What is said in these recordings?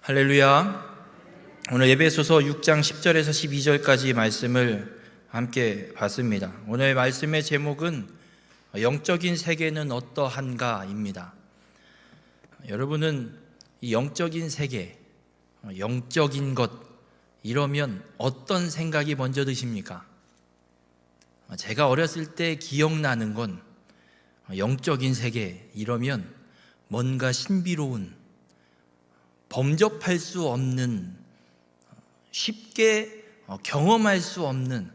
할렐루야. 오늘 에베소서 6장 10절에서 12절까지 말씀을 함께 봤습니다. 오늘 말씀의 제목은 영적인 세계는 어떠한가입니다. 여러분은 이 영적인 세계, 영적인 것 이러면 어떤 생각이 먼저 드십니까? 제가 어렸을 때 기억나는 건 영적인 세계 이러면 뭔가 신비로운, 범접할 수 없는, 쉽게 경험할 수 없는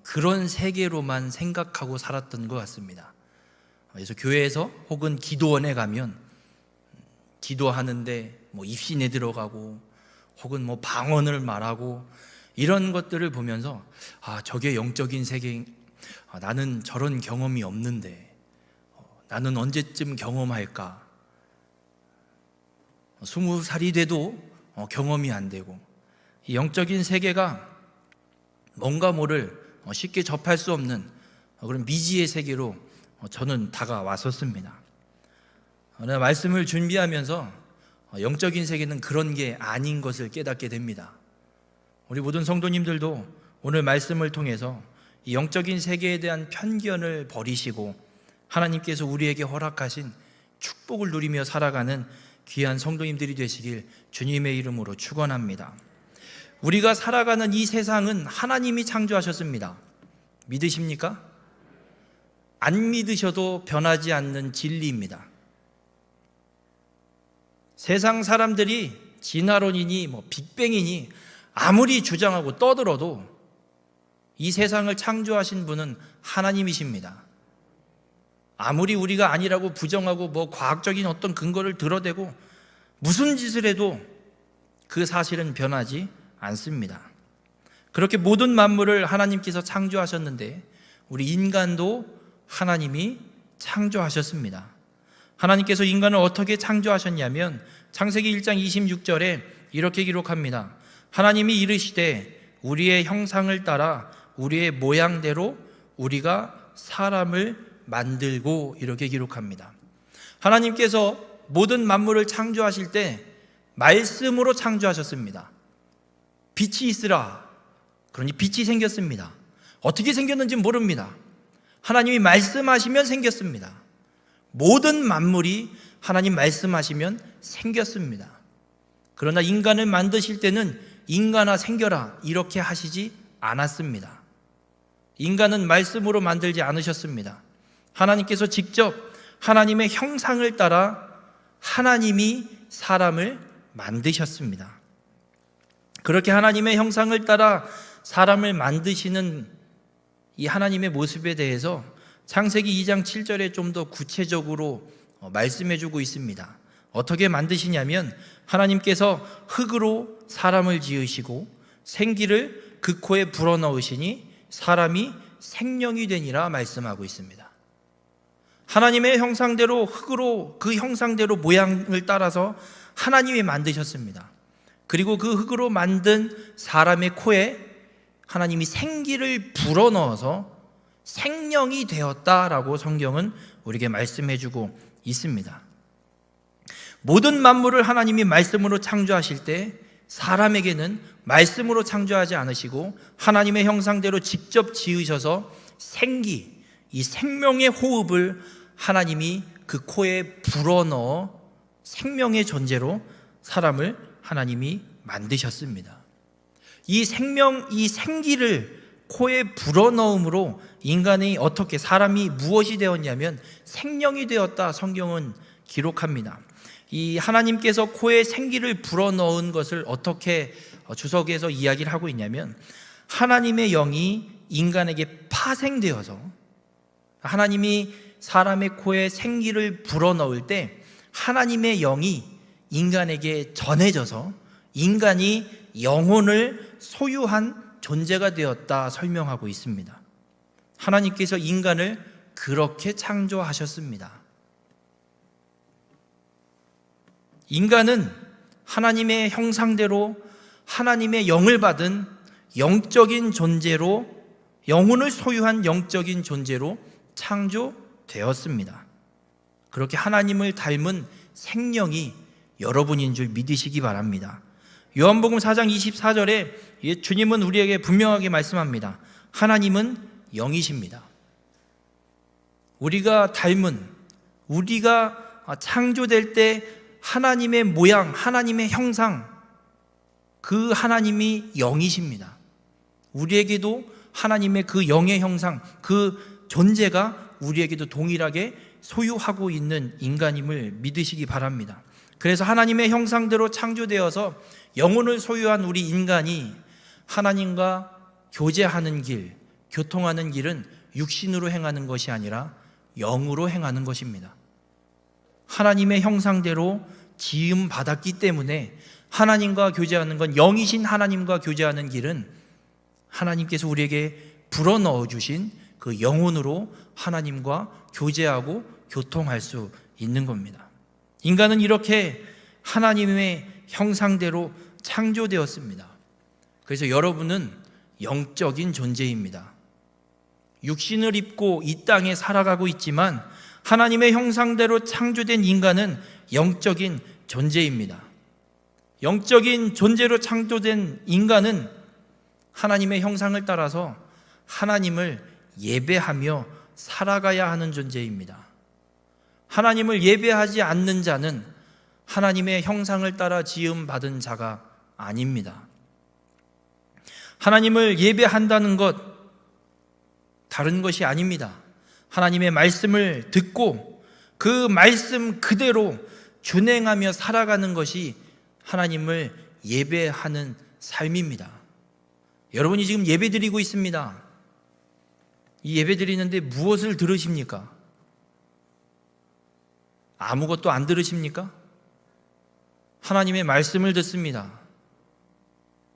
그런 세계로만 생각하고 살았던 것 같습니다. 그래서 교회에서 혹은 기도원에 가면 기도하는데 입신에 들어가고 혹은 방언을 말하고 이런 것들을 보면서 저게 영적인 세계, 나는 저런 경험이 없는데 나는 언제쯤 경험할까? 20살이 돼도 경험이 안 되고, 이 영적인 세계가 뭔가 모를 쉽게 접할 수 없는 그런 미지의 세계로 저는 다가왔었습니다. 말씀을 준비하면서 영적인 세계는 그런 게 아닌 것을 깨닫게 됩니다. 우리 모든 성도님들도 오늘 말씀을 통해서 이 영적인 세계에 대한 편견을 버리시고 하나님께서 우리에게 허락하신 축복을 누리며 살아가는 귀한 성도님들이 되시길 주님의 이름으로 축원합니다. 우리가 살아가는 이 세상은 하나님이 창조하셨습니다. 믿으십니까? 안 믿으셔도 변하지 않는 진리입니다. 세상 사람들이 진화론이니 빅뱅이니 아무리 주장하고 떠들어도 이 세상을 창조하신 분은 하나님이십니다. 아무리 우리가 아니라고 부정하고 과학적인 어떤 근거를 들어대고 무슨 짓을 해도 그 사실은 변하지 않습니다. 그렇게 모든 만물을 하나님께서 창조하셨는데 우리 인간도 하나님이 창조하셨습니다. 하나님께서 인간을 어떻게 창조하셨냐면 창세기 1장 26절에 이렇게 기록합니다. 하나님이 이르시되 우리의 형상을 따라 우리의 모양대로 우리가 사람을 만들고, 이렇게 기록합니다. 하나님께서 모든 만물을 창조하실 때 말씀으로 창조하셨습니다. 빛이 있으라, 그러니 빛이 생겼습니다. 어떻게 생겼는지 모릅니다. 하나님이 말씀하시면 생겼습니다. 모든 만물이 하나님 말씀하시면 생겼습니다. 그러나 인간을 만드실 때는 인간아 생겨라 이렇게 하시지 않았습니다. 인간은 말씀으로 만들지 않으셨습니다. 하나님께서 직접 하나님의 형상을 따라 하나님이 사람을 만드셨습니다. 그렇게 하나님의 형상을 따라 사람을 만드시는 이 하나님의 모습에 대해서 창세기 2장 7절에 좀 더 구체적으로 말씀해주고 있습니다. 어떻게 만드시냐면 하나님께서 흙으로 사람을 지으시고 생기를 그 코에 불어넣으시니 사람이 생명이 되니라 말씀하고 있습니다. 하나님의 형상대로 흙으로, 그 형상대로 모양을 따라서 하나님이 만드셨습니다. 그리고 그 흙으로 만든 사람의 코에 하나님이 생기를 불어넣어서 생명이 되었다라고 성경은 우리에게 말씀해주고 있습니다. 모든 만물을 하나님이 말씀으로 창조하실 때 사람에게는 말씀으로 창조하지 않으시고 하나님의 형상대로 직접 지으셔서 생기, 이 생명의 호흡을 하나님이 그 코에 불어넣어 생명의 존재로 사람을 하나님이 만드셨습니다. 이 생기를 코에 불어넣음으로 인간이 어떻게, 사람이 무엇이 되었냐면 생명이 되었다 성경은 기록합니다. 이 하나님께서 코에 생기를 불어넣은 것을 어떻게 주석에서 이야기를 하고 있냐면 하나님의 영이 인간에게 파생되어서, 하나님이 사람의 코에 생기를 불어넣을 때 하나님의 영이 인간에게 전해져서 인간이 영혼을 소유한 존재가 되었다 설명하고 있습니다. 하나님께서 인간을 그렇게 창조하셨습니다. 인간은 하나님의 형상대로 하나님의 영을 받은 영적인 존재로, 영혼을 소유한 영적인 존재로 창조되었습니다. 그렇게 하나님을 닮은 생명이 여러분인 줄 믿으시기 바랍니다. 요한복음 4장 24절에 주님은 우리에게 분명하게 말씀합니다. 하나님은 영이십니다. 우리가 창조될 때 하나님의 모양, 하나님의 형상, 그 하나님이 영이십니다. 우리에게도 하나님의 그 영의 형상, 그 존재가 우리에게도 동일하게 소유하고 있는 인간임을 믿으시기 바랍니다. 그래서 하나님의 형상대로 창조되어서 영혼을 소유한 우리 인간이 하나님과 교제하는 길, 교통하는 길은 육신으로 행하는 것이 아니라 영으로 행하는 것입니다. 하나님의 형상대로 지음 받았기 때문에 하나님과 교제하는 건, 영이신 하나님과 교제하는 길은 하나님께서 우리에게 불어넣어 주신 그 영혼으로 하나님과 교제하고 교통할 수 있는 겁니다. 인간은 이렇게 하나님의 형상대로 창조되었습니다. 그래서 여러분은 영적인 존재입니다. 육신을 입고 이 땅에 살아가고 있지만 하나님의 형상대로 창조된 인간은 영적인 존재입니다. 영적인 존재로 창조된 인간은 하나님의 형상을 따라서 하나님을 예배하며 살아가야 하는 존재입니다. 하나님을 예배하지 않는 자는 하나님의 형상을 따라 지음 받은 자가 아닙니다. 하나님을 예배한다는 것 다른 것이 아닙니다. 하나님의 말씀을 듣고 그 말씀 그대로 준행하며 살아가는 것이 하나님을 예배하는 삶입니다. 여러분이 지금 예배드리고 있습니다. 이 예배드리는데 무엇을 들으십니까? 아무것도 안 들으십니까? 하나님의 말씀을 듣습니다.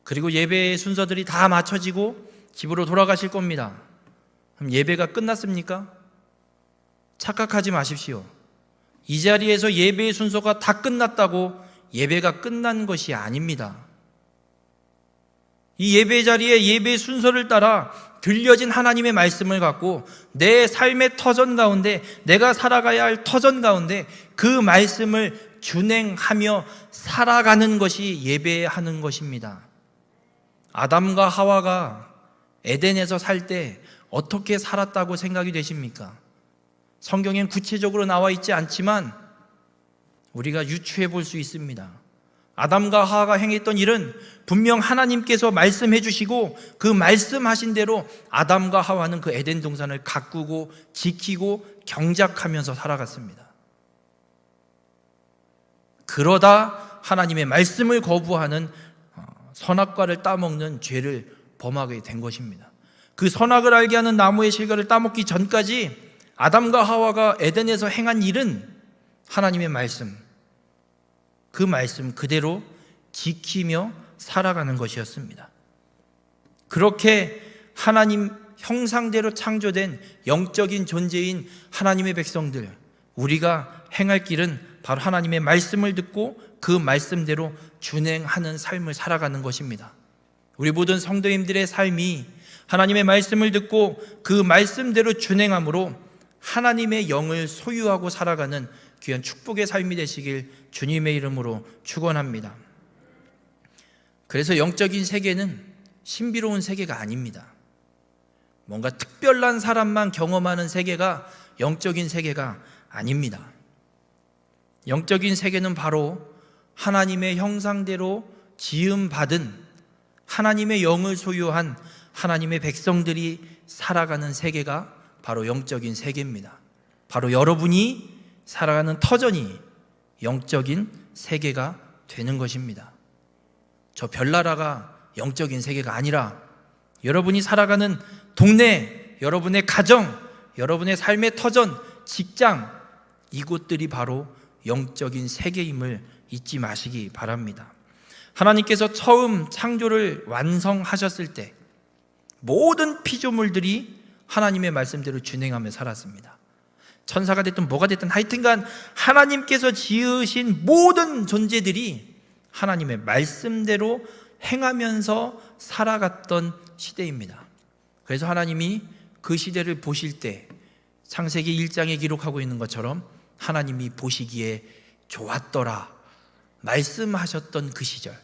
그리고 예배의 순서들이 다 맞춰지고 집으로 돌아가실 겁니다. 그럼 예배가 끝났습니까? 착각하지 마십시오. 이 자리에서 예배의 순서가 다 끝났다고 예배가 끝난 것이 아닙니다. 이 예배 자리에 예배의 순서를 따라 들려진 하나님의 말씀을 갖고 내 삶의 터전 가운데, 내가 살아가야 할 터전 가운데 그 말씀을 준행하며 살아가는 것이 예배하는 것입니다. 아담과 하와가 에덴에서 살 때 어떻게 살았다고 생각이 되십니까? 성경엔 구체적으로 나와 있지 않지만 우리가 유추해 볼 수 있습니다. 아담과 하와가 행했던 일은 분명 하나님께서 말씀해 주시고 그 말씀하신 대로 아담과 하와는 그 에덴 동산을 가꾸고 지키고 경작하면서 살아갔습니다. 그러다 하나님의 말씀을 거부하는 선악과를 따먹는 죄를 범하게 된 것입니다. 그 선악을 알게 하는 나무의 실과를 따먹기 전까지 아담과 하와가 에덴에서 행한 일은 하나님의 말씀, 그 말씀 그대로 지키며 살아가는 것이었습니다. 그렇게 하나님 형상대로 창조된 영적인 존재인 하나님의 백성들, 우리가 행할 길은 바로 하나님의 말씀을 듣고 그 말씀대로 준행하는 삶을 살아가는 것입니다. 우리 모든 성도님들의 삶이 하나님의 말씀을 듣고 그 말씀대로 준행함으로 하나님의 영을 소유하고 살아가는 귀한 축복의 삶이 되시길 주님의 이름으로 축원합니다. 그래서 영적인 세계는 신비로운 세계가 아닙니다. 뭔가 특별한 사람만 경험하는 세계가 영적인 세계가 아닙니다. 영적인 세계는 바로 하나님의 형상대로 지음받은 하나님의 영을 소유한 하나님의 백성들이 살아가는 세계가 바로 영적인 세계입니다. 바로 여러분이 살아가는 터전이 영적인 세계가 되는 것입니다. 저 별나라가 영적인 세계가 아니라 여러분이 살아가는 동네, 여러분의 가정, 여러분의 삶의 터전, 직장, 이곳들이 바로 영적인 세계임을 잊지 마시기 바랍니다. 하나님께서 처음 창조를 완성하셨을 때 모든 피조물들이 하나님의 말씀대로 준행하며 살았습니다. 천사가 됐든 뭐가 됐든 하여튼간 하나님께서 지으신 모든 존재들이 하나님의 말씀대로 행하면서 살아갔던 시대입니다. 그래서 하나님이 그 시대를 보실 때 창세기 1장에 기록하고 있는 것처럼 하나님이 보시기에 좋았더라 말씀하셨던 그 시절,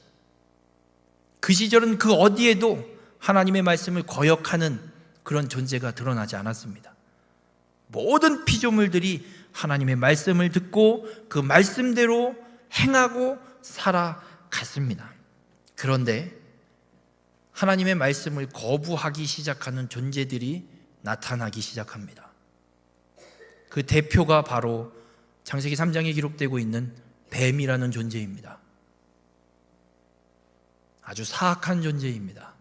그 시절은 그 어디에도 하나님의 말씀을 거역하는 그런 존재가 드러나지 않았습니다. 모든 피조물들이 하나님의 말씀을 듣고 그 말씀대로 행하고 살아갔습니다. 그런데 하나님의 말씀을 거부하기 시작하는 존재들이 나타나기 시작합니다. 그 대표가 바로 창세기 3장에 기록되고 있는 뱀이라는 존재입니다. 아주 사악한 존재입니다.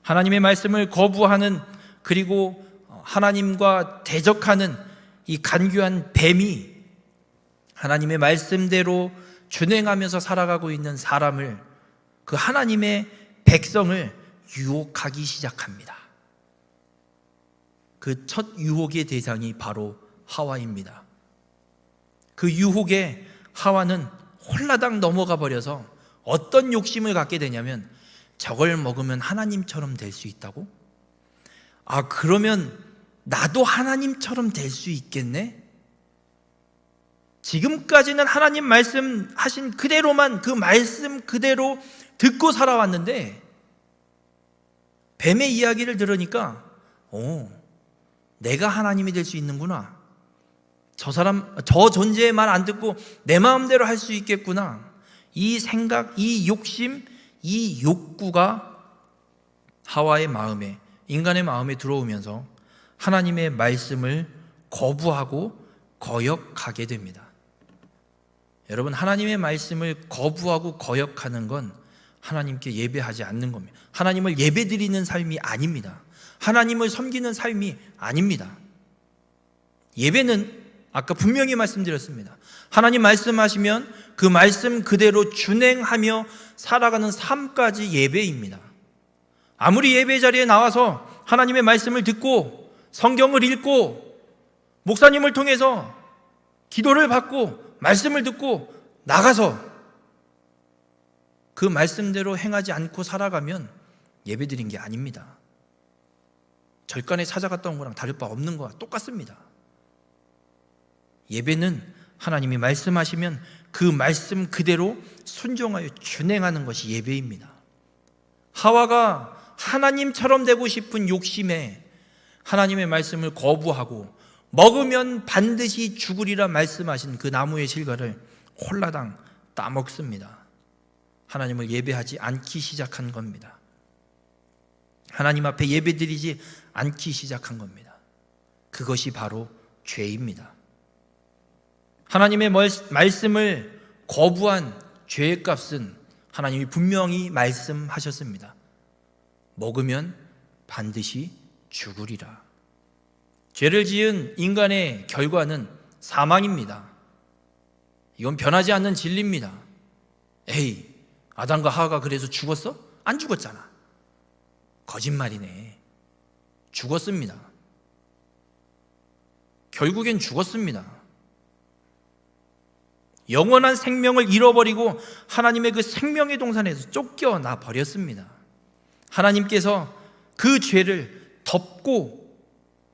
하나님의 말씀을 거부하는, 그리고 하나님과 대적하는 이 간교한 뱀이 하나님의 말씀대로 준행하면서 살아가고 있는 사람을, 그 하나님의 백성을 유혹하기 시작합니다. 그 첫 유혹의 대상이 바로 하와입니다. 그 유혹에 하와는 홀라당 넘어가 버려서 어떤 욕심을 갖게 되냐면, 저걸 먹으면 하나님처럼 될 수 있다고? 아, 그러면 나도 하나님처럼 될 수 있겠네? 지금까지는 하나님 말씀하신 그대로만, 그 말씀 그대로 듣고 살아왔는데 뱀의 이야기를 들으니까 내가 하나님이 될 수 있는구나. 저 존재의 말 안 듣고 내 마음대로 할 수 있겠구나. 이 생각, 이 욕심, 이 욕구가 하와의 마음에, 인간의 마음에 들어오면서 하나님의 말씀을 거부하고 거역하게 됩니다. 여러분, 하나님의 말씀을 거부하고 거역하는 건 하나님께 예배하지 않는 겁니다. 하나님을 예배드리는 삶이 아닙니다. 하나님을 섬기는 삶이 아닙니다. 예배는 아까 분명히 말씀드렸습니다. 하나님 말씀하시면 그 말씀 그대로 준행하며 살아가는 삶까지 예배입니다. 아무리 예배 자리에 나와서 하나님의 말씀을 듣고 성경을 읽고 목사님을 통해서 기도를 받고 말씀을 듣고 나가서 그 말씀대로 행하지 않고 살아가면 예배드린 게 아닙니다. 절간에 찾아갔다 온 거랑 다를 바 없는 거와 똑같습니다. 예배는 하나님이 말씀하시면 그 말씀 그대로 순종하여 준행하는 것이 예배입니다. 하와가 하나님처럼 되고 싶은 욕심에 하나님의 말씀을 거부하고 먹으면 반드시 죽으리라 말씀하신 그 나무의 실과를 홀라당 따먹습니다. 하나님을 예배하지 않기 시작한 겁니다. 하나님 앞에 예배드리지 않기 시작한 겁니다. 그것이 바로 죄입니다. 하나님의 말씀을 거부한 죄의 값은 하나님이 분명히 말씀하셨습니다. 먹으면 반드시 죽으리라. 죄를 지은 인간의 결과는 사망입니다. 이건 변하지 않는 진리입니다. 에이, 아담과 하와가 그래서 죽었어? 안 죽었잖아. 거짓말이네. 죽었습니다. 결국엔 죽었습니다. 영원한 생명을 잃어버리고 하나님의 그 생명의 동산에서 쫓겨나 버렸습니다. 하나님께서 그 죄를 덮고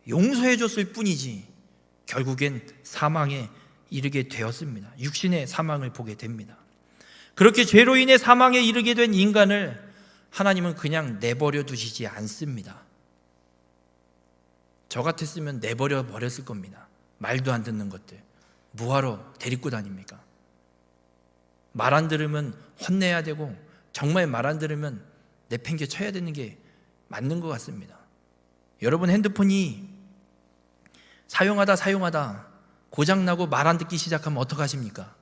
용서해 줬을 뿐이지 결국엔 사망에 이르게 되었습니다. 육신의 사망을 보게 됩니다. 그렇게 죄로 인해 사망에 이르게 된 인간을 하나님은 그냥 내버려 두시지 않습니다. 저 같았으면 내버려 버렸을 겁니다. 말도 안 듣는 것들 뭐하러 데리고 다닙니까? 말 안 들으면 혼내야 되고 정말 말 안 들으면 내팽개 쳐야 되는 게 맞는 것 같습니다. 여러분, 핸드폰이 사용하다 고장나고 말 안 듣기 시작하면 어떡하십니까?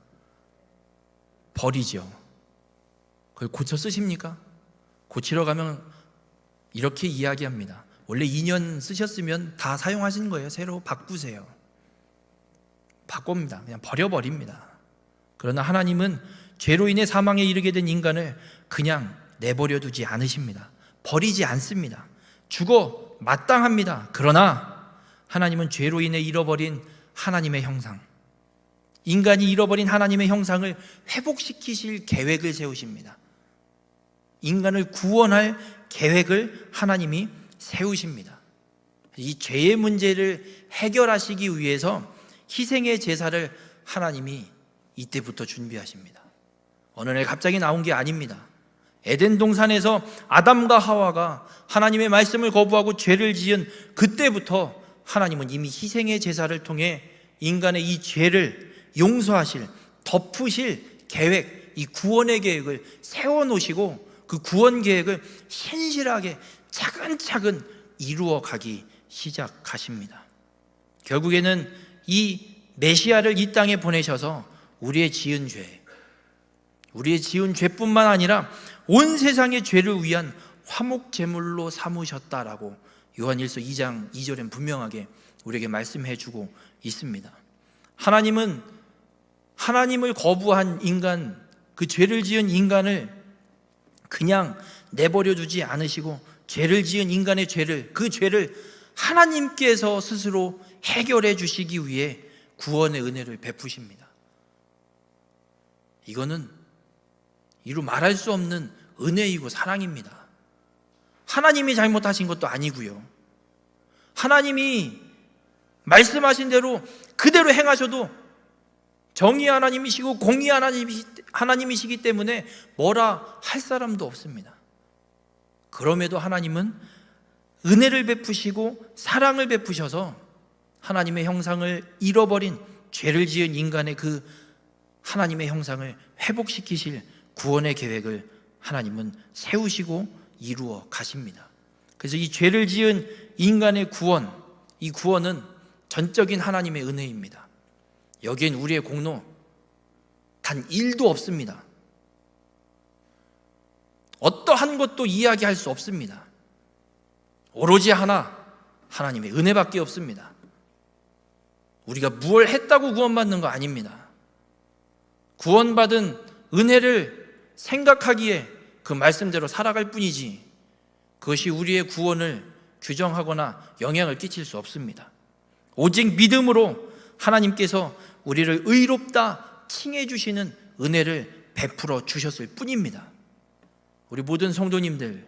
버리죠. 그걸 고쳐 쓰십니까? 고치러 가면 이렇게 이야기합니다. 원래 2년 쓰셨으면 다 사용하시는 거예요. 새로 바꾸세요. 바꿉니다. 그냥 버려버립니다. 그러나 하나님은 죄로 인해 사망에 이르게 된 인간을 그냥 내버려 두지 않으십니다. 버리지 않습니다. 죽어 마땅합니다. 그러나 하나님은 죄로 인해 잃어버린 하나님의 형상, 인간이 잃어버린 하나님의 형상을 회복시키실 계획을 세우십니다. 인간을 구원할 계획을 하나님이 세우십니다. 이 죄의 문제를 해결하시기 위해서 희생의 제사를 하나님이 이때부터 준비하십니다. 어느 날 갑자기 나온 게 아닙니다. 에덴 동산에서 아담과 하와가 하나님의 말씀을 거부하고 죄를 지은 그때부터 하나님은 이미 희생의 제사를 통해 인간의 이 죄를 용서하실, 덮으실 계획, 이 구원의 계획을 세워놓으시고 그 구원 계획을 신실하게 차근차근 이루어 가기 시작하십니다. 결국에는 이 메시아를 이 땅에 보내셔서 우리의 지은 죄뿐만 아니라 온 세상의 죄를 위한 화목제물로 삼으셨다라고 요한일서 2장 2절엔 분명하게 우리에게 말씀해 주고 있습니다. 하나님은 하나님을 거부한 인간, 그 죄를 지은 인간을 그냥 내버려 두지 않으시고 죄를 지은 인간의 죄를, 그 죄를 하나님께서 스스로 해결해 주시기 위해 구원의 은혜를 베푸십니다. 이거는 이루 말할 수 없는 은혜이고 사랑입니다. 하나님이 잘못하신 것도 아니고요. 하나님이 말씀하신 대로 그대로 행하셔도 정의 하나님이시고 공의 하나님이시기 때문에 뭐라 할 사람도 없습니다. 그럼에도 하나님은 은혜를 베푸시고 사랑을 베푸셔서 하나님의 형상을 잃어버린 죄를 지은 인간의 그 하나님의 형상을 회복시키실 구원의 계획을 하나님은 세우시고 이루어 가십니다. 그래서 이 죄를 지은 인간의 구원, 이 구원은 전적인 하나님의 은혜입니다. 여기엔 우리의 공로 단 1도 없습니다. 어떠한 것도 이야기할 수 없습니다. 오로지 하나님의 은혜밖에 없습니다. 우리가 무엇을 했다고 구원받는 거 아닙니다. 구원받은 은혜를 생각하기에 그 말씀대로 살아갈 뿐이지 그것이 우리의 구원을 규정하거나 영향을 끼칠 수 없습니다. 오직 믿음으로 하나님께서 우리를 의롭다 칭해 주시는 은혜를 베풀어 주셨을 뿐입니다. 우리 모든 성도님들,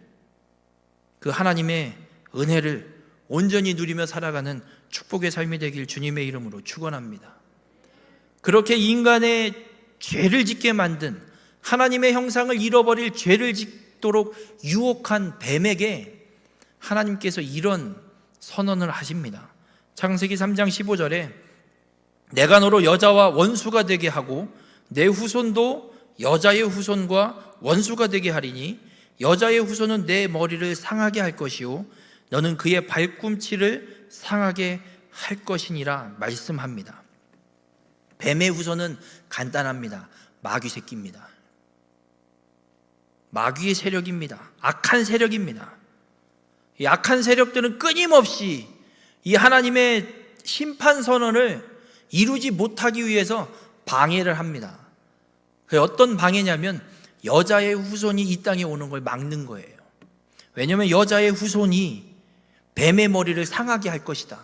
그 하나님의 은혜를 온전히 누리며 살아가는 축복의 삶이 되길 주님의 이름으로 축원합니다. 그렇게 인간의 죄를 짓게 만든, 하나님의 형상을 잃어버릴 죄를 짓도록 유혹한 뱀에게 하나님께서 이런 선언을 하십니다. 창세기 3장 15절에 내가 너로 여자와 원수가 되게 하고 내 후손도 여자의 후손과 원수가 되게 하리니 여자의 후손은 내 머리를 상하게 할 것이요 너는 그의 발꿈치를 상하게 할 것이니라 말씀합니다. 뱀의 후손은 간단합니다. 마귀 새끼입니다. 마귀의 세력입니다. 악한 세력입니다. 이 악한 세력들은 끊임없이 이 하나님의 심판 선언을 이루지 못하기 위해서 방해를 합니다. 어떤 방해냐면 여자의 후손이 이 땅에 오는 걸 막는 거예요. 왜냐하면 여자의 후손이 뱀의 머리를 상하게 할 것이다.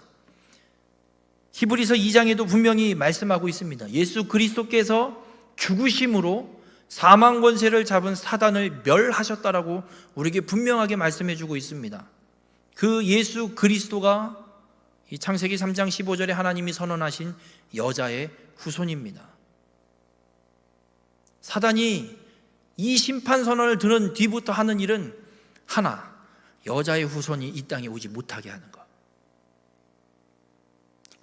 히브리서 2장에도 분명히 말씀하고 있습니다. 예수 그리스도께서 죽으심으로 사망 권세를 잡은 사단을 멸하셨다라고 우리에게 분명하게 말씀해 주고 있습니다. 그 예수 그리스도가 이 창세기 3장 15절에 하나님이 선언하신 여자의 후손입니다. 사단이 이 심판 선언을 들은 뒤부터 하는 일은 하나, 여자의 후손이 이 땅에 오지 못하게 하는 것.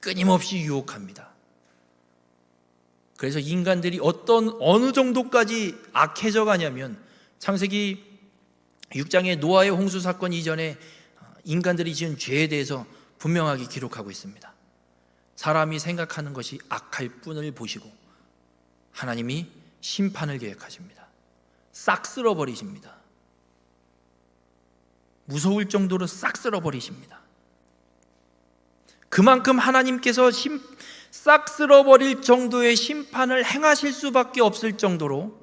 끊임없이 유혹합니다. 그래서 인간들이 어느 정도까지 악해져 가냐면 창세기 6장의 노아의 홍수 사건 이전에 인간들이 지은 죄에 대해서 분명하게 기록하고 있습니다. 사람이 생각하는 것이 악할 뿐을 보시고 하나님이 심판을 계획하십니다. 싹 쓸어버리십니다. 무서울 정도로 싹 쓸어버리십니다. 그만큼 하나님께서 싹 쓸어버릴 정도의 심판을 행하실 수밖에 없을 정도로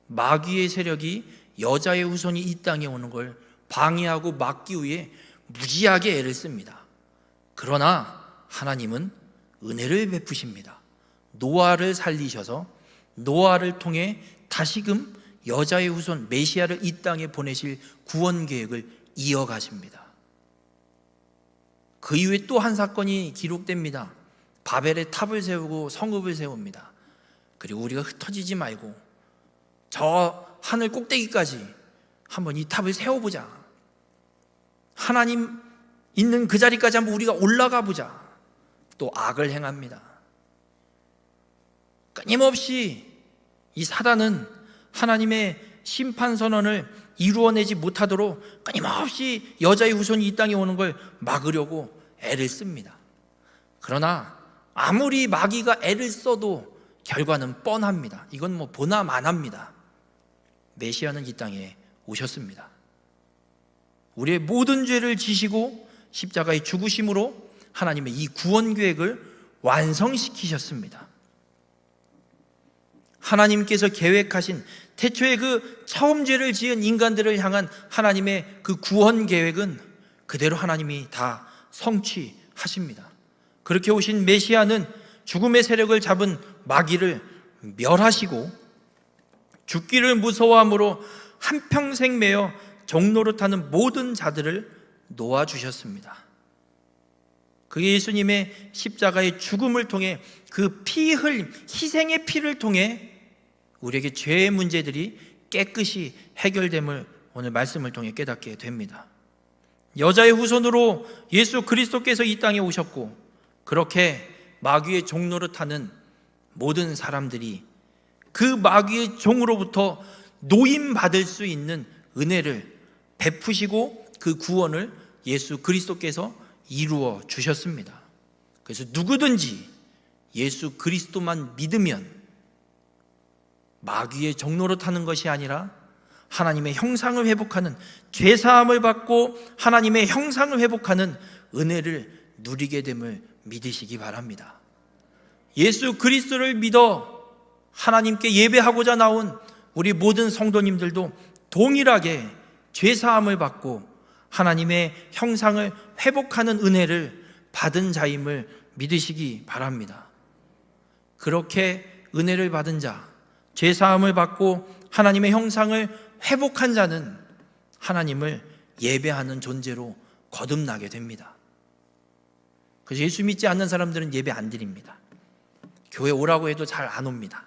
마귀의 세력이 여자의 후손이 이 땅에 오는 걸 방해하고 막기 위해 무지하게 애를 씁니다. 그러나 하나님은 은혜를 베푸십니다. 노아를 살리셔서 노아를 통해 다시금 여자의 후손 메시아를 이 땅에 보내실 구원 계획을 이어가십니다. 그 이후에 또 한 사건이 기록됩니다. 바벨에 탑을 세우고 성읍을 세웁니다. 그리고 우리가 흩어지지 말고 저 하늘 꼭대기까지 한번 이 탑을 세워보자. 하나님 있는 그 자리까지 한번 우리가 올라가 보자. 또 악을 행합니다. 끊임없이 이 사단은 하나님의 심판 선언을 이루어내지 못하도록 끊임없이 여자의 후손이 이 땅에 오는 걸 막으려고 애를 씁니다. 그러나 아무리 마귀가 애를 써도 결과는 뻔합니다. 이건 뭐 보나 마나입니다. 메시아는 이 땅에 오셨습니다. 우리의 모든 죄를 지시고 십자가의 죽으심으로 하나님의 이 구원 계획을 완성시키셨습니다. 하나님께서 계획하신 태초에 그 처음 죄를 지은 인간들을 향한 하나님의 그 구원 계획은 그대로 하나님이 다 성취하십니다. 그렇게 오신 메시아는 죽음의 세력을 잡은 마귀를 멸하시고 죽기를 무서워함으로 한평생 매여 종노릇하는 모든 자들을 놓아주셨습니다. 그게 예수님의 십자가의 죽음을 통해 그 피 흘림, 희생의 피를 통해 우리에게 죄의 문제들이 깨끗이 해결됨을 오늘 말씀을 통해 깨닫게 됩니다. 여자의 후손으로 예수 그리스도께서 이 땅에 오셨고 그렇게 마귀의 종노릇하는 모든 사람들이 그 마귀의 종으로부터 노임받을 수 있는 은혜를 베푸시고 그 구원을 예수 그리스도께서 이루어 주셨습니다. 그래서 누구든지 예수 그리스도만 믿으면 마귀의 종노릇하는 것이 아니라 하나님의 형상을 회복하는, 죄사함을 받고 하나님의 형상을 회복하는 은혜를 누리게 됨을 믿으시기 바랍니다. 예수 그리스도를 믿어 하나님께 예배하고자 나온 우리 모든 성도님들도 동일하게 죄사함을 받고 하나님의 형상을 회복하는 은혜를 받은 자임을 믿으시기 바랍니다. 그렇게 은혜를 받은 자, 죄사함을 받고 하나님의 형상을 회복한 자는 하나님을 예배하는 존재로 거듭나게 됩니다. 그래서 예수 믿지 않는 사람들은 예배 안 드립니다. 교회 오라고 해도 잘 안 옵니다.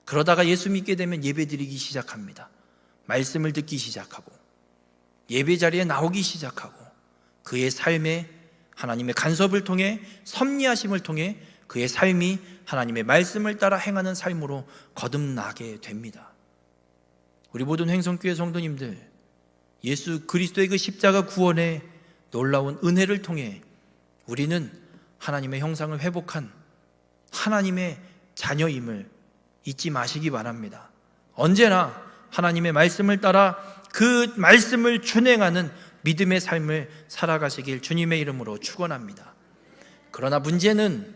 그러다가 예수 믿게 되면 예배 드리기 시작합니다. 말씀을 듣기 시작하고 예배 자리에 나오기 시작하고 그의 삶에 하나님의 간섭을 통해, 섭리하심을 통해 그의 삶이 하나님의 말씀을 따라 행하는 삶으로 거듭나게 됩니다. 우리 모든 횡성교회 성도님들, 예수 그리스도의 그 십자가 구원의 놀라운 은혜를 통해 우리는 하나님의 형상을 회복한 하나님의 자녀임을 잊지 마시기 바랍니다. 언제나 하나님의 말씀을 따라 그 말씀을 준행하는 믿음의 삶을 살아가시길 주님의 이름으로 축원합니다. 그러나 문제는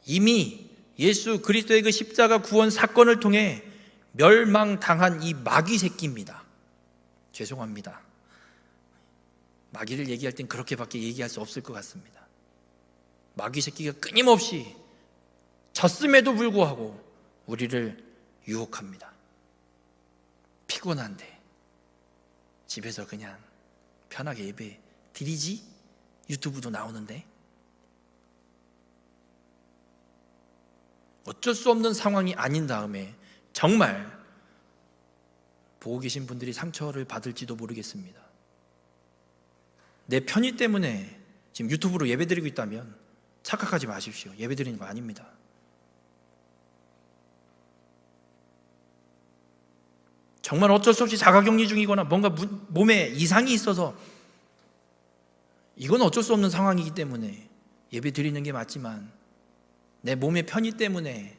이미 예수 그리스도의 그 십자가 구원 사건을 통해 멸망당한 이 마귀 새끼입니다. 죄송합니다. 마귀를 얘기할 땐 그렇게밖에 얘기할 수 없을 것 같습니다. 마귀 새끼가 끊임없이 졌음에도 불구하고 우리를 유혹합니다. 피곤한데 집에서 그냥 편하게 예배 드리지? 유튜브도 나오는데. 어쩔 수 없는 상황이 아닌 다음에 정말 보고 계신 분들이 상처를 받을지도 모르겠습니다. 내 편의 때문에 지금 유튜브로 예배 드리고 있다면 착각하지 마십시오. 예배 드리는 거 아닙니다. 정말 어쩔 수 없이 자가격리 중이거나 뭔가 몸에 이상이 있어서 이건 어쩔 수 없는 상황이기 때문에 예배 드리는 게 맞지만 내 몸의 편의 때문에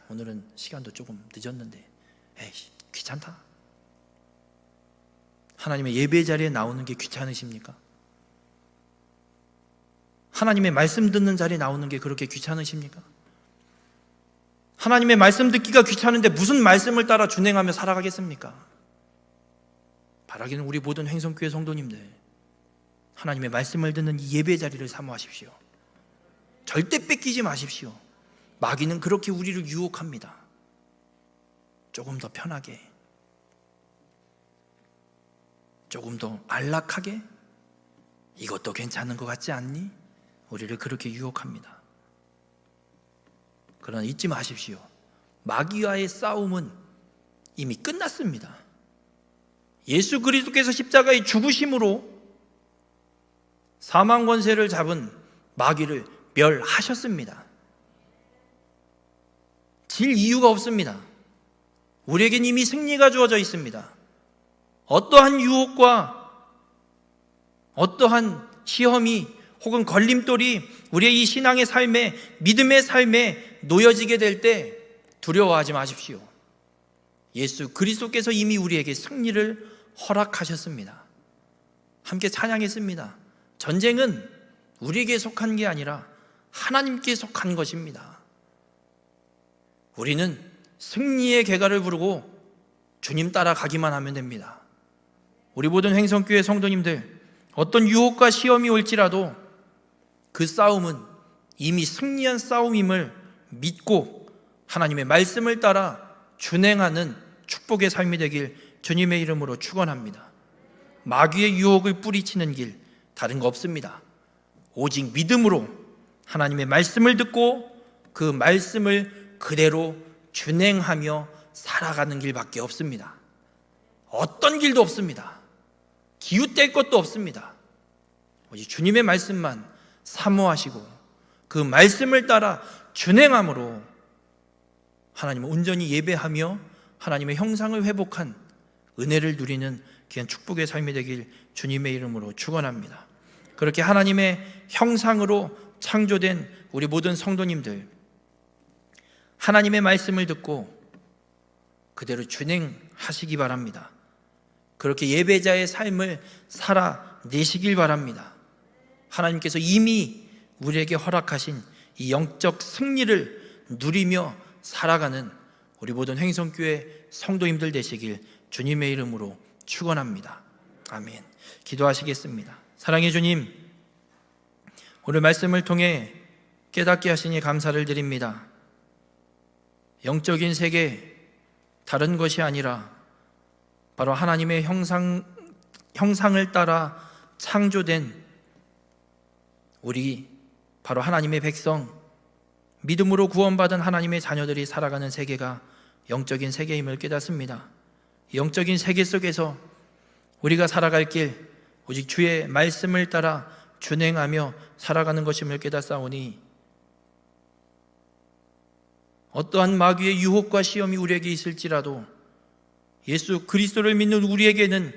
오늘은 시간도 조금 늦었는데 귀찮다. 하나님의 예배 자리에 나오는 게 귀찮으십니까? 하나님의 말씀 듣는 자리에 나오는 게 그렇게 귀찮으십니까? 하나님의 말씀 듣기가 귀찮은데 무슨 말씀을 따라 준행하며 살아가겠습니까? 바라기는 우리 모든 횡성교회 성도님들, 하나님의 말씀을 듣는 이 예배 자리를 사모하십시오. 절대 뺏기지 마십시오. 마귀는 그렇게 우리를 유혹합니다. 조금 더 편하게, 조금 더 안락하게, 이것도 괜찮은 것 같지 않니? 우리를 그렇게 유혹합니다. 그러나 잊지 마십시오. 마귀와의 싸움은 이미 끝났습니다. 예수 그리스도께서 십자가의 죽으심으로 사망 권세를 잡은 마귀를 멸하셨습니다. 질 이유가 없습니다. 우리에겐 이미 승리가 주어져 있습니다. 어떠한 유혹과 어떠한 시험이 혹은 걸림돌이 우리의 이 신앙의 삶에, 믿음의 삶에 놓여지게 될 때 두려워하지 마십시오. 예수 그리스도께서 이미 우리에게 승리를 허락하셨습니다. 함께 찬양했습니다. 전쟁은 우리에게 속한 게 아니라 하나님께 속한 것입니다. 우리는 승리의 개가를 부르고 주님 따라가기만 하면 됩니다. 우리 모든 횡성교회 성도님들, 어떤 유혹과 시험이 올지라도 그 싸움은 이미 승리한 싸움임을 믿고 하나님의 말씀을 따라 준행하는 축복의 삶이 되길 주님의 이름으로 축원합니다. 마귀의 유혹을 뿌리치는 길 다른 거 없습니다. 오직 믿음으로 하나님의 말씀을 듣고 그 말씀을 그대로 준행하며 살아가는 길밖에 없습니다. 어떤 길도 없습니다. 기웃댈 것도 없습니다. 오직 주님의 말씀만 사모하시고 그 말씀을 따라 준행함으로 하나님을 온전히 예배하며 하나님의 형상을 회복한 은혜를 누리는 귀한 축복의 삶이 되길 주님의 이름으로 축원합니다. 그렇게 하나님의 형상으로 창조된 우리 모든 성도님들, 하나님의 말씀을 듣고 그대로 준행하시기 바랍니다. 그렇게 예배자의 삶을 살아내시길 바랍니다. 하나님께서 이미 우리에게 허락하신 이 영적 승리를 누리며 살아가는 우리 모든 횡성교회 성도님들 되시길 주님의 이름으로 축원합니다. 아멘. 기도하시겠습니다. 사랑의 주님, 오늘 말씀을 통해 깨닫게 하시니 감사를 드립니다. 영적인 세계, 다른 것이 아니라 바로 하나님의 형상을 따라 창조된 우리 바로 하나님의 백성, 믿음으로 구원받은 하나님의 자녀들이 살아가는 세계가 영적인 세계임을 깨닫습니다. 영적인 세계 속에서 우리가 살아갈 길 오직 주의 말씀을 따라 준행하며 살아가는 것임을 깨닫사오니 어떠한 마귀의 유혹과 시험이 우리에게 있을지라도 예수 그리스도를 믿는 우리에게는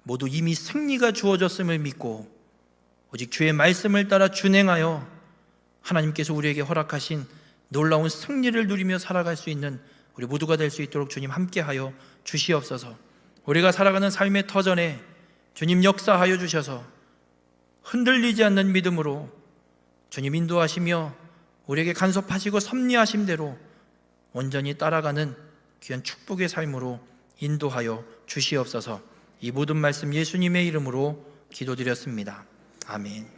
모두 이미 승리가 주어졌음을 믿고 오직 주의 말씀을 따라 준행하여 하나님께서 우리에게 허락하신 놀라운 승리를 누리며 살아갈 수 있는 우리 모두가 될 수 있도록 주님 함께하여 주시옵소서. 우리가 살아가는 삶의 터전에 주님 역사하여 주셔서 흔들리지 않는 믿음으로 주님 인도하시며 우리에게 간섭하시고 섭리하신 대로 온전히 따라가는 귀한 축복의 삶으로 인도하여 주시옵소서. 이 모든 말씀 예수님의 이름으로 기도드렸습니다. 아멘.